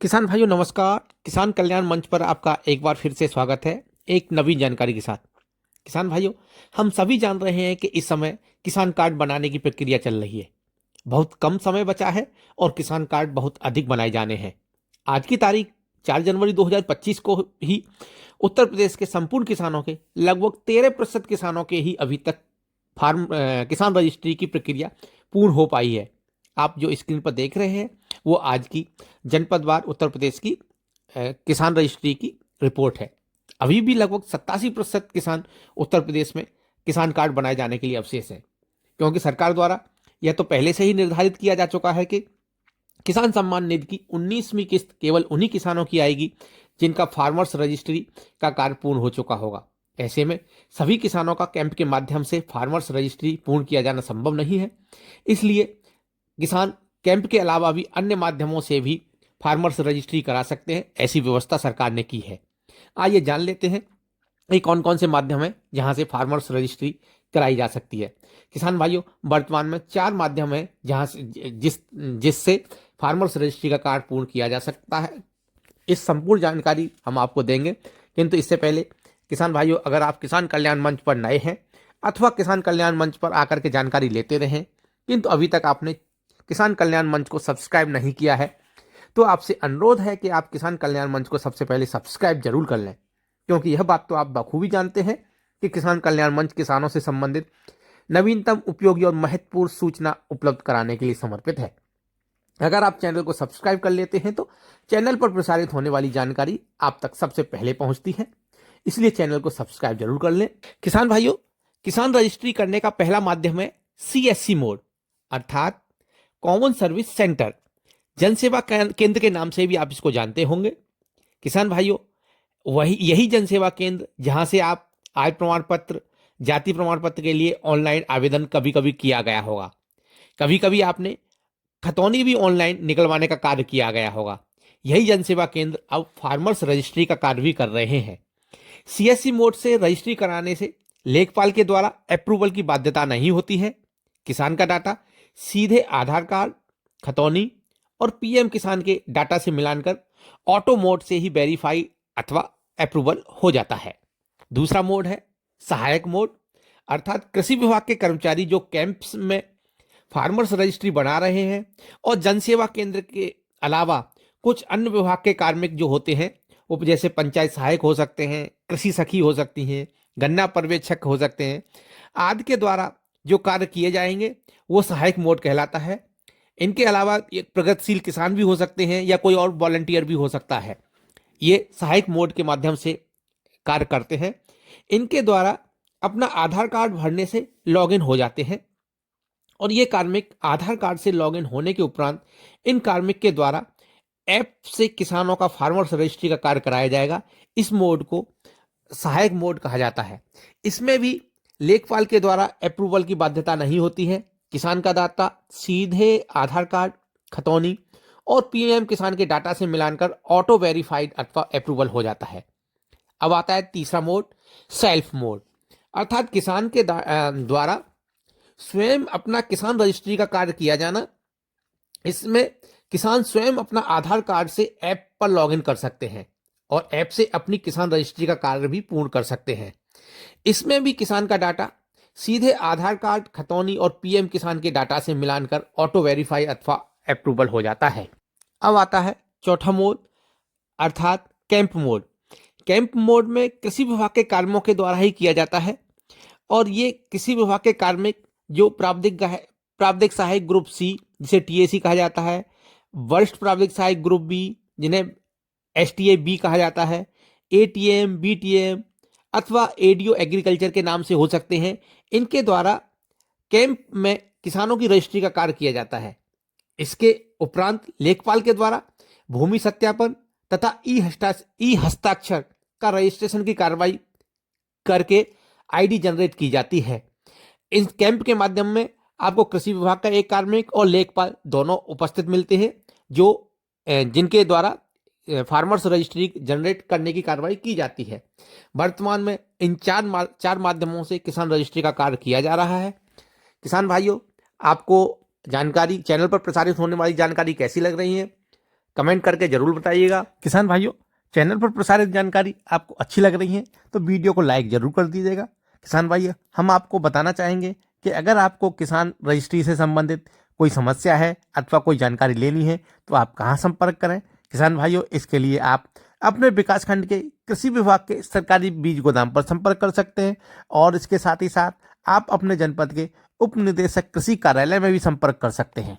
किसान भाइयों नमस्कार। किसान कल्याण मंच पर आपका एक बार फिर से स्वागत है एक नवीन जानकारी के साथ। किसान भाइयों, हम सभी जान रहे हैं कि इस समय किसान कार्ड बनाने की प्रक्रिया चल रही है। बहुत कम समय बचा है और किसान कार्ड बहुत अधिक बनाए जाने हैं। आज की तारीख 4 जनवरी 2025 को ही उत्तर प्रदेश के संपूर्ण किसानों के लगभग 13% किसानों के ही अभी तक किसान रजिस्ट्री की प्रक्रिया पूर्ण हो पाई है। आप जो स्क्रीन पर देख रहे हैं वो आज की जनपदवार उत्तर प्रदेश की किसान रजिस्ट्री की रिपोर्ट है। अभी भी लगभग 87% किसान उत्तर प्रदेश में किसान कार्ड बनाए जाने के लिए अवशेष है, क्योंकि सरकार द्वारा यह तो पहले से ही निर्धारित किया जा चुका है कि किसान सम्मान निधि की 19वीं किस्त केवल उन्हीं किसानों की आएगी जिनका फार्मर्स रजिस्ट्री का कार्य पूर्ण हो चुका होगा। ऐसे में सभी किसानों का कैंप के माध्यम से फार्मर्स रजिस्ट्री पूर्ण किया जाना संभव नहीं है। इसलिए किसान कैंप के अलावा भी अन्य माध्यमों से भी फार्मर्स रजिस्ट्री करा सकते हैं। ऐसी व्यवस्था सरकार ने की है। आइए जान लेते हैं ये कौन कौन से माध्यम है जहां से फार्मर्स रजिस्ट्री कराई जा सकती है। किसान भाइयों, वर्तमान में 4 माध्यम है जहां से जिससे फार्मर्स रजिस्ट्री का कार्य पूर्ण किया जा सकता है। इस संपूर्ण जानकारी हम आपको देंगे, किंतु इससे पहले किसान भाइयों, अगर आप किसान कल्याण मंच पर नए हैं अथवा किसान कल्याण मंच पर आकर के जानकारी लेते रहे किंतु अभी तक आपने किसान कल्याण मंच को सब्सक्राइब नहीं किया है, तो आपसे अनुरोध है कि आप किसान कल्याण मंच को सबसे पहले सब्सक्राइब जरूर कर लें, क्योंकि यह बात तो आप बखूबी जानते हैं कि किसान कल्याण मंच किसानों से संबंधित नवीनतम, उपयोगी और महत्वपूर्ण सूचना उपलब्ध कराने के लिए समर्पित है। अगर आप चैनल को सब्सक्राइब कर लेते हैं तो चैनल पर प्रसारित होने वाली जानकारी आप तक सबसे पहले पहुंचती है, इसलिए चैनल को सब्सक्राइब जरूर कर लें। किसान भाइयों, किसान रजिस्ट्री करने का पहला माध्यम है CSC मोड, अर्थात कॉमन सर्विस सेंटर। जनसेवा केंद्र के नाम से भी आप इसको जानते होंगे। किसान भाइयों, यही जनसेवा केंद्र जहां से आप आय प्रमाण पत्र, जाति प्रमाण पत्र के लिए ऑनलाइन आवेदन कभी कभी किया गया होगा। कभी कभी आपने खतौनी भी ऑनलाइन निकलवाने का कार्य किया गया होगा। यही जनसेवा केंद्र अब फार्मर्स रजिस्ट्री का कार्य भी कर रहे हैं। CSC मोड से रजिस्ट्री कराने से लेखपाल के द्वारा अप्रूवल की बाध्यता नहीं होती है। किसान का डाटा सीधे आधार कार्ड, खतौनी और PM किसान के डाटा से मिलान कर ऑटो मोड से ही वेरीफाई अथवा अप्रूवल हो जाता है। दूसरा मोड है सहायक मोड, अर्थात कृषि विभाग के कर्मचारी जो कैंप्स में फार्मर्स रजिस्ट्री बना रहे हैं और जनसेवा केंद्र के अलावा कुछ अन्य विभाग के कार्मिक जो होते हैं, वो जैसे पंचायत सहायक हो सकते हैं, कृषि सखी हो सकती हैं, गन्ना पर्यवेक्षक हो सकते हैं, आदि के द्वारा जो कार्य किए जाएंगे वो सहायक मोड कहलाता है। इनके अलावा एक प्रगतिशील किसान भी हो सकते हैं या कोई और वॉलंटियर भी हो सकता है। ये सहायक मोड के माध्यम से कार्य करते हैं। इनके द्वारा अपना आधार कार्ड भरने से लॉगिन हो जाते हैं और ये कार्मिक आधार कार्ड से लॉगिन होने के उपरांत इन कार्मिक के द्वारा ऐप से किसानों का फार्मर्स रजिस्ट्री का कार्य कराया जाएगा। इस मोड को सहायक मोड कहा जाता है। इसमें भी लेखपाल के द्वारा अप्रूवल की बाध्यता नहीं होती है। किसान का डाटा सीधे आधार कार्ड, खतौनी और PM किसान के डाटा से मिलाकर ऑटो वेरीफाइड अथवा अप्रूवल हो जाता है। अब आता है तीसरा मोड, सेल्फ मोड, अर्थात किसान के द्वारा स्वयं अपना किसान रजिस्ट्री का कार्य किया जाना। इसमें किसान स्वयं अपना आधार कार्ड से ऐप पर लॉगिन कर सकते हैं और ऐप से अपनी किसान रजिस्ट्री का कार्य भी पूर्ण कर सकते हैं। इसमें भी किसान का डाटा सीधे आधार कार्ड, खतौनी और PM किसान के डाटा से मिलान कर ऑटो वेरीफाई अथवा अप्रूवल हो जाता है। अब आता है चौथा मोड, अर्थात कैंप मोड। कैंप मोड में कृषि विभाग के कार्यों के द्वारा ही किया जाता है और ये कृषि विभाग के कार्मिक जो प्राविधिक सहायक ग्रुप C, जिसे TAC कहा जाता है, वरिष्ठ प्राविधिक सहायक ग्रुप B, जिन्हें STA B कहा जाता है, ATM, BTM अथवा ADO एग्रीकल्चर के नाम से हो सकते हैं, इनके द्वारा कैंप में किसानों की रजिस्ट्री का कार्य किया जाता है। इसके उपरांत लेखपाल के द्वारा भूमि सत्यापन तथा ई हस्ताक्षर का रजिस्ट्रेशन की कार्रवाई करके ID जनरेट की जाती है। इस कैंप के माध्यम में आपको कृषि विभाग का एक कार्मिक और लेखपाल दोनों उपस्थित मिलते हैं, जो जिनके द्वारा फार्मर्स रजिस्ट्री जनरेट करने की कार्रवाई की जाती है। वर्तमान में इन चार माध्यमों से किसान रजिस्ट्री का कार्य किया जा रहा है। किसान भाइयों, आपको जानकारी, चैनल पर प्रसारित होने वाली जानकारी कैसी लग रही है? कमेंट करके जरूर बताइएगा। किसान भाइयों, चैनल पर प्रसारित जानकारी आपको अच्छी लग रही है तो वीडियो को लाइक जरूर कर दीजिएगा। किसान भाइयों, हम आपको बताना चाहेंगे कि अगर आपको किसान रजिस्ट्री से संबंधित कोई समस्या है अथवा कोई जानकारी लेनी है तो आप कहाँ संपर्क करें। किसान भाइयों, इसके लिए आप अपने विकासखंड के कृषि विभाग के सरकारी बीज गोदाम पर संपर्क कर सकते हैं और इसके साथ ही साथ आप अपने जनपद के उप निदेशक कृषि कार्यालय में भी संपर्क कर सकते हैं।